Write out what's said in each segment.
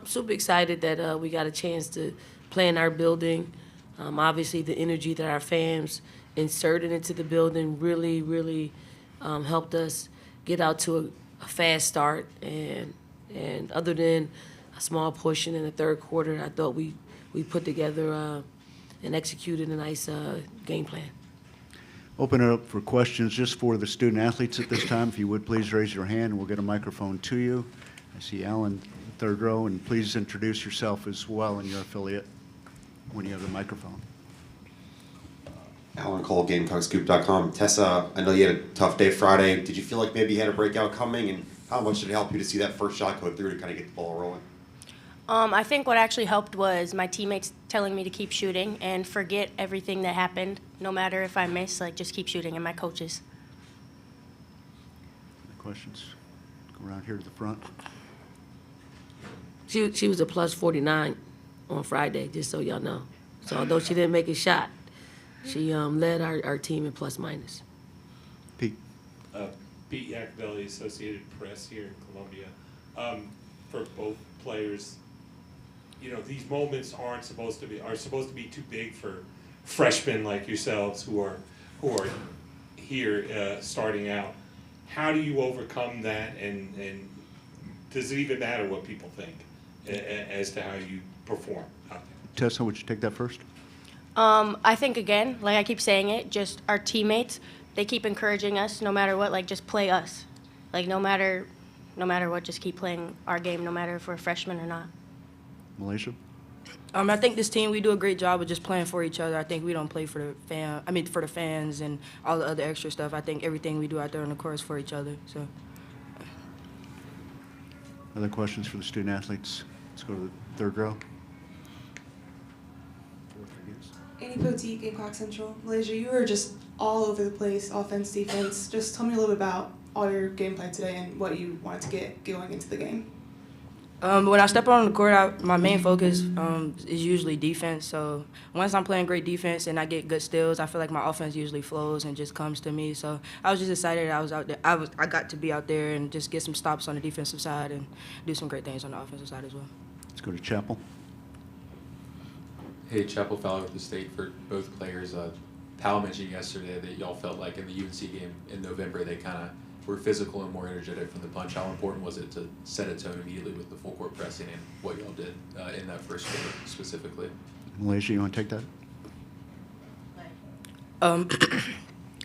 Super excited that we got a chance to play in our building. Obviously, the energy that our fans inserted into the building really helped us get out to a fast start. And other than a small portion in the third quarter, I thought we put together and executed a nice game plan. Open it up for questions just for the student athletes at this time. If you would, please raise your hand and we'll get a microphone to you. I see Alan, third row, and please introduce yourself as well and your affiliate when you have the microphone. Alan Cole, GamecockScoop.com. Tessa, I know you had a tough day Friday. Did you feel like maybe you had a breakout coming, and how much did it help you to see that first shot go through to kind of get the ball rolling? I think what actually helped was my teammates telling me to keep shooting and forget everything that happened, no matter if I miss, like just keep shooting, and my coaches. Any questions? Go around here to the front. She was a plus 49 on Friday, just so y'all know. So although she didn't make a shot, she led our team in plus minus. Pete. Pete Yakbelli, Associated Press here in Columbia. For both players, you know, these moments are supposed to be too big for freshmen like yourselves who are here starting out. How do you overcome that, and does it even matter what people think as to how you perform out there? Tessa, would you take that first? I think, again, like I keep saying it, just our teammates, they keep encouraging us no matter what, like just play us. Like no matter what, just keep playing our game, no matter if we're freshmen or not. MiLaysia? I think this team, we do a great job of just playing for each other. I think we don't play for the fans and all the other extra stuff. I think everything we do out there on the court is for each other. So. Other questions for the student athletes? Let's go to the third row. Annie Poteet, Gamecock Central. MiLaysia, you were just all over the place, offense, defense. Just tell me a little bit about all your gameplay today and what you wanted to get going into the game. When I step on the court, my main focus is usually defense. So once I'm playing great defense and I get good steals, I feel like my offense usually flows and just comes to me. So I was just excited I was out there. I got to be out there and just get some stops on the defensive side and do some great things on the offensive side as well. Let's go to Chapel. Hey, Chapel Fowler with the State for both players. Powell mentioned yesterday that y'all felt like in the UNC game in November they kind of were physical and more energetic from the punch. How important was it to set a tone immediately with the full court pressing and what y'all did in that first quarter specifically? MiLaysia, you want to take that?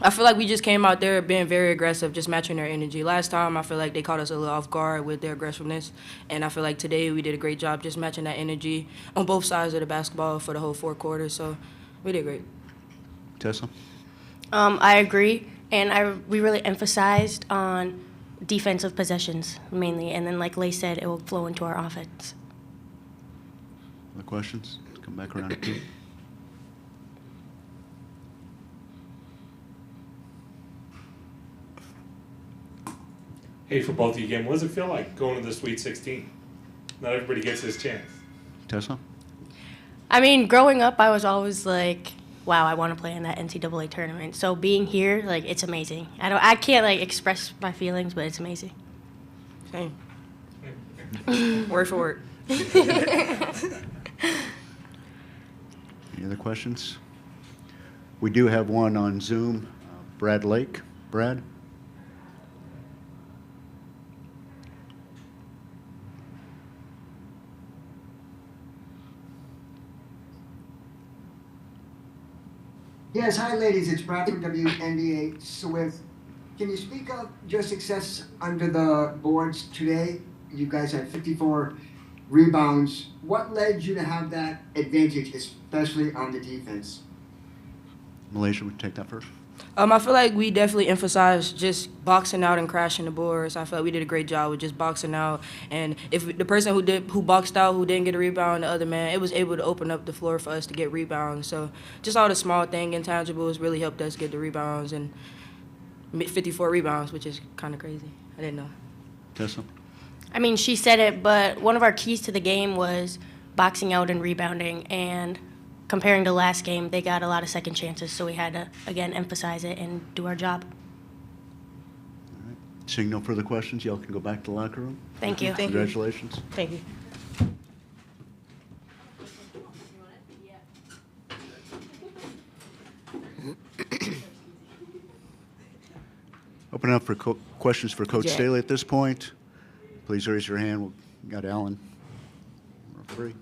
I feel like we just came out there being very aggressive, just matching their energy. Last time, I feel like they caught us a little off guard with their aggressiveness, and I feel like today we did a great job just matching that energy on both sides of the basketball for the whole fourth quarter, so we did great. Tessa? I agree, and we really emphasized on defensive possessions mainly, and then like Lay said, it will flow into our offense. Other questions? Let's come back around to Pete. Hey, for both of you again, what does it feel like going to the Sweet 16? Not everybody gets this chance. Tessa? I mean, growing up, I was always like, wow, I want to play in that NCAA tournament. So being here, like, it's amazing. I can't like express my feelings, but it's amazing. Same. Word for word. Any other questions? We do have one on Zoom. Brad Lake. Brad? Yes, hi ladies, it's Brad from WNBA Swift. Can you speak of your success under the boards today? You guys had 54 rebounds. What led you to have that advantage, especially on the defense? MiLaysia, would you take that first? I feel like we definitely emphasized just boxing out and crashing the boards. I feel like we did a great job with just boxing out. And if the person who boxed out, who didn't get a rebound, the other man, it was able to open up the floor for us to get rebounds. So just all the small thing, intangibles, really helped us get the rebounds and 54 rebounds, which is kind of crazy. I didn't know. Tessa? I mean, she said it, but one of our keys to the game was boxing out and rebounding. And comparing to last game, they got a lot of second chances, so we had to, again, emphasize it and do our job. All right. Seeing no further questions, y'all can go back to the locker room. Thank you. Thank you. Congratulations. Thank you. open up for questions for Coach Jack. Staley at this point. Please raise your hand. We got Alan. Referee.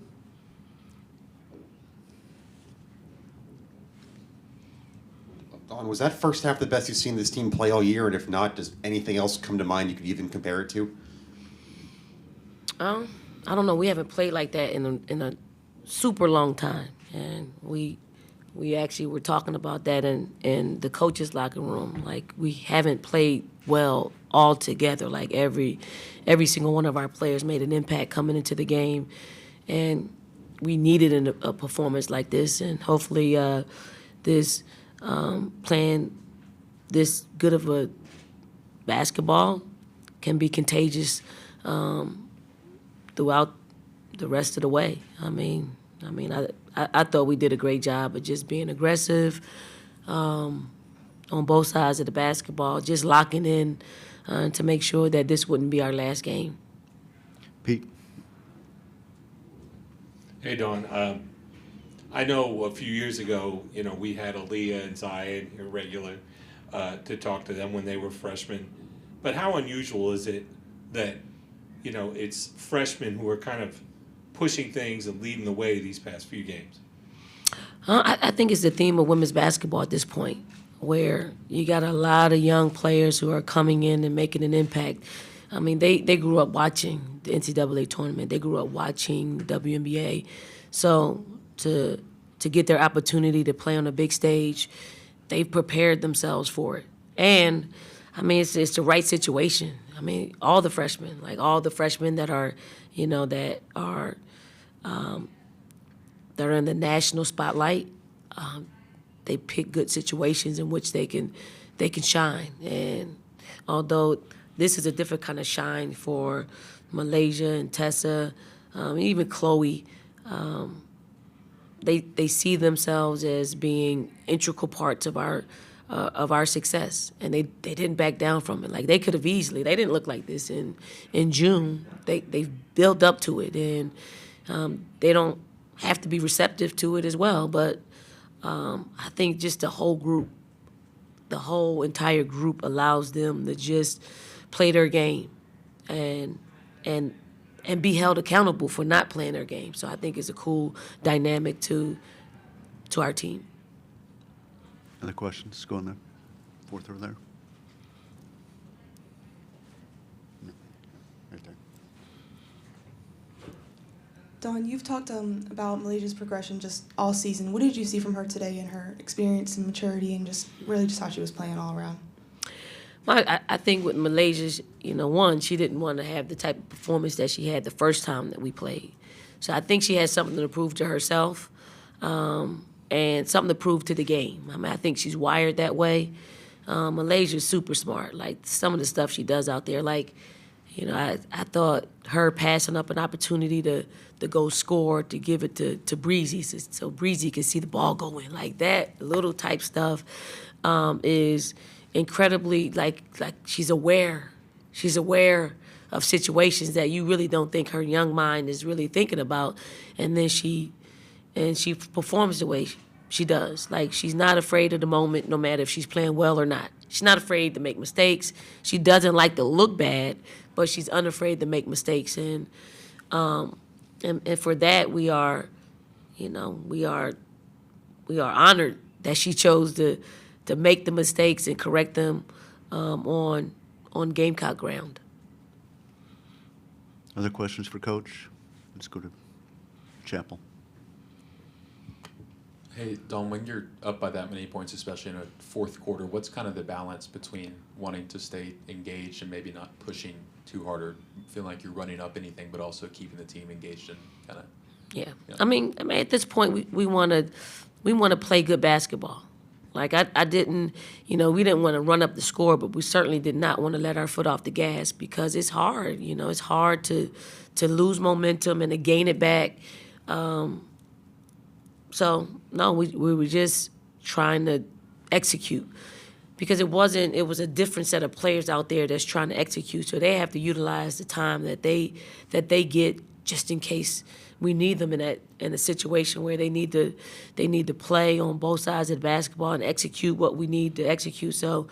Don, was that first half the best you've seen this team play all year? And if not, does anything else come to mind you could even compare it to? I don't know. We haven't played like that in a super long time, and we actually were talking about that in the coaches' locker room. Like, we haven't played well all together. Like, every single one of our players made an impact coming into the game, and we needed a performance like this. And hopefully, playing this good of a basketball can be contagious throughout the rest of the way. I thought we did a great job of just being aggressive on both sides of the basketball, just locking in to make sure that this wouldn't be our last game. Pete. Hey, Dawn. I know a few years ago, we had Aaliyah and Zion here regular to talk to them when they were freshmen. But how unusual is it that, it's freshmen who are kind of pushing things and leading the way these past few games? I think it's the theme of women's basketball at this point, where you got a lot of young players who are coming in and making an impact. I mean, they grew up watching the NCAA Tournament. They grew up watching the WNBA. So to get their opportunity to play on a big stage, they've prepared themselves for it. And, it's the right situation. All the freshmen that are, that are in the national spotlight, they pick good situations in which they can shine. And although this is a different kind of shine for MiLaysia and Tessa, even Chloe, they see themselves as being integral parts of our success, and they didn't back down from it. Like, they could have easily. They didn't look like this in June. They've built up to it, and they don't have to be receptive to it as well. But I think just the whole entire group allows them to just play their game and be held accountable for not playing their game. So I think it's a cool dynamic to our team. Other questions? Go in there. Fourth row there. No. Right there. Dawn, you've talked about MiLaysia's progression just all season. What did you see from her today in her experience and maturity, and just how she was playing all around? Well, I think with MiLaysia, one, she didn't want to have the type of performance that she had the first time that we played. So I think she had something to prove to herself and something to prove to the game. I think she's wired that way. MiLaysia's super smart. Like, some of the stuff she does out there, like, I thought her passing up an opportunity to go score, to give it to Breezy so Breezy could see the ball go in. Like, that little type stuff is incredibly, like she's aware. She's aware of situations that you really don't think her young mind is really thinking about, and then she performs the way she does. Like, she's not afraid of the moment, no matter if she's playing well or not. She's not afraid to make mistakes. She doesn't like to look bad, but she's unafraid to make mistakes. And for that, we are honored that she chose to make the mistakes and correct them on Gamecock ground. Other questions for Coach? Let's go to Chapel. Hey, Dawn, when you're up by that many points, especially in a fourth quarter, what's kind of the balance between wanting to stay engaged and maybe not pushing too hard, or feeling like you're running up anything, but also keeping the team engaged and kind of? Yeah. At this point, we want to play good basketball. Like, I didn't, we didn't want to run up the score, but we certainly did not want to let our foot off the gas, because it's hard. It's hard to lose momentum and to gain it back. So, no, we were just trying to execute, because it was a different set of players out there that's trying to execute. So they have to utilize the time that they get, just in case we need them in a situation where they need to play on both sides of the basketball and execute what we need to execute. So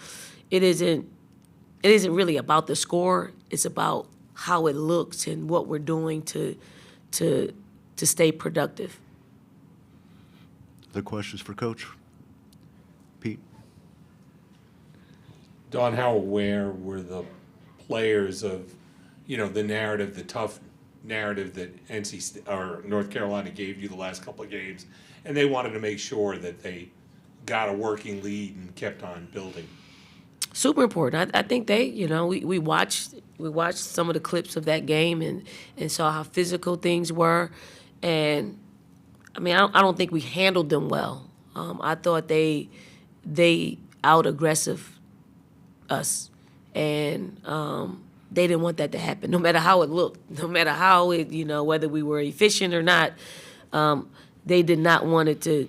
it isn't it isn't really about the score. It's about how it looks and what we're doing to stay productive. Other questions for Coach? Pete? Don, how aware were the players of, the narrative, the tough narrative that or North Carolina gave you the last couple of games, and they wanted to make sure that they got a working lead and kept on building? Super important. I think we watched some of the clips of that game and saw how physical things were, and I don't think we handled them well. I thought they out-aggressive us, and they didn't want that to happen, no matter how it looked, no matter how it, whether we were efficient or not. They did not want it to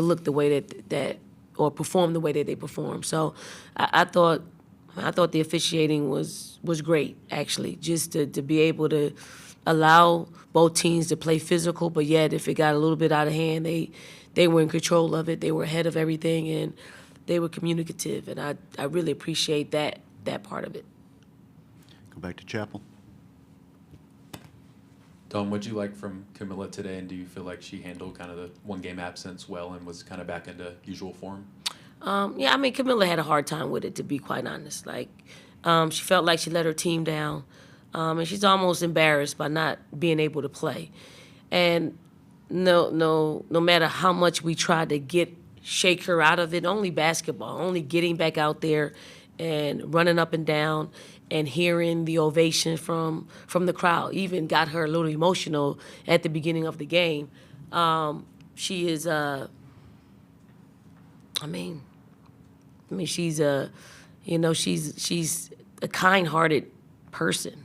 look the way that or perform the way that they performed. So I thought the officiating was great, actually, just to be able to allow both teams to play physical, but yet if it got a little bit out of hand, they were in control of it. They were ahead of everything, and they were communicative, and I really appreciate that part of it. Go back to Chapel. Don, what'd you like from Camilla today, and do you feel like she handled kind of the one-game absence well and was kind of back into usual form? Camilla had a hard time with it, to be quite honest. She felt like she let her team down, and she's almost embarrassed by not being able to play. And no matter how much we tried to shake her out of it, only basketball, only getting back out there and running up and down and hearing the ovation from the crowd even got her a little emotional at the beginning of the game. She is she's a kind-hearted person,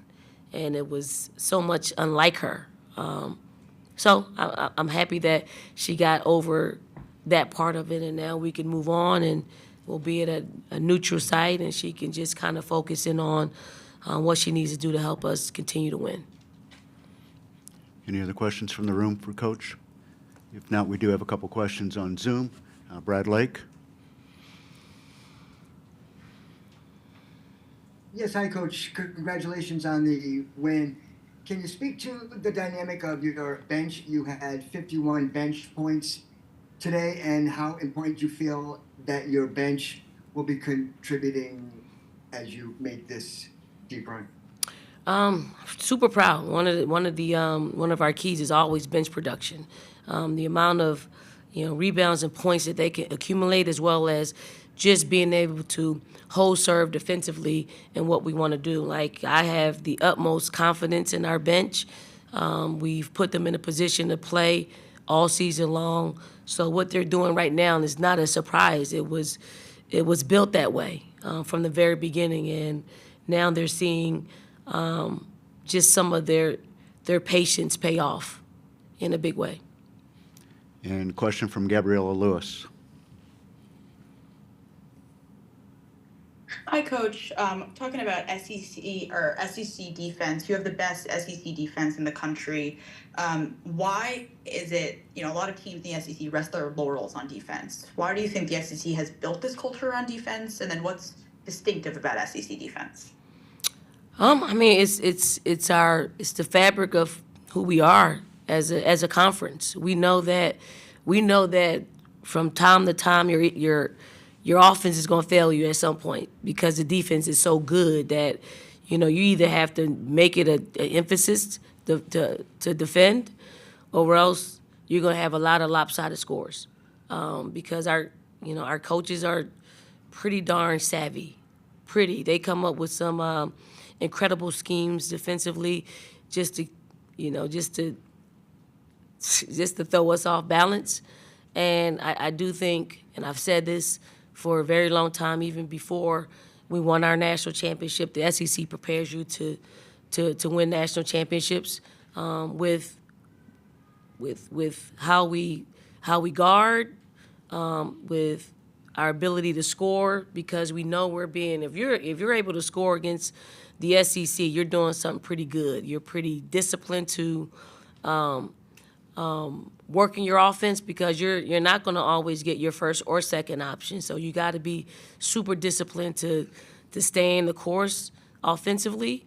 and it was so much unlike her. So I'm happy that she got over that part of it, and now we can move on, and we'll be at a neutral site, and she can just kind of focus in on what she needs to do to help us continue to win. Any other questions from the room for Coach? If not, we do have a couple questions on Zoom. Brad Lake. Yes, hi, Coach. Congratulations on the win. Can you speak to the dynamic of your bench? You had 51 bench points today, and how important you feel that your bench will be contributing as you make this deep run? Super proud. One of our keys is always bench production. The amount of rebounds and points that they can accumulate, as well as just being able to hold serve defensively and what we want to do. I have the utmost confidence in our bench. We've put them in a position to play all season long. So what they're doing right now is not a surprise. It was built that way from the very beginning, and now they're seeing just some of their patience pay off in a big way. And question from Gabriella Lewis. Hi, Coach. Talking about SEC defense, you have the best SEC defense in the country. Why is it, a lot of teams in the SEC rest their laurels on defense? Why do you think the SEC has built this culture around defense? And then what's distinctive about SEC defense? It's the fabric of who we are as a conference. We know that from time to time your offense is going to fail you at some point because the defense is so good that you either have to make it an emphasis to defend, or else you're going to have a lot of lopsided scores because our coaches are pretty darn savvy. They come up with some incredible schemes defensively just to throw us off balance. And I do think, and I've said this for a very long time, even before we won our national championship, the SEC prepares you to win national championships with how we guard, with our ability to score, because we know if you're able to score against the SEC, you're doing something pretty good. You're pretty disciplined to working your offense, because you're not going to always get your first or second option. So you got to be super disciplined to stay the course offensively.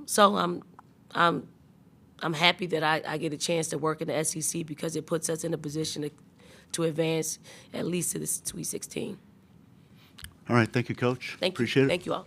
So I'm happy that I get a chance to work in the SEC because it puts us in a position to advance at least to the Sweet 16. All right, thank you, Coach. Thank you. Appreciate it. Thank you all.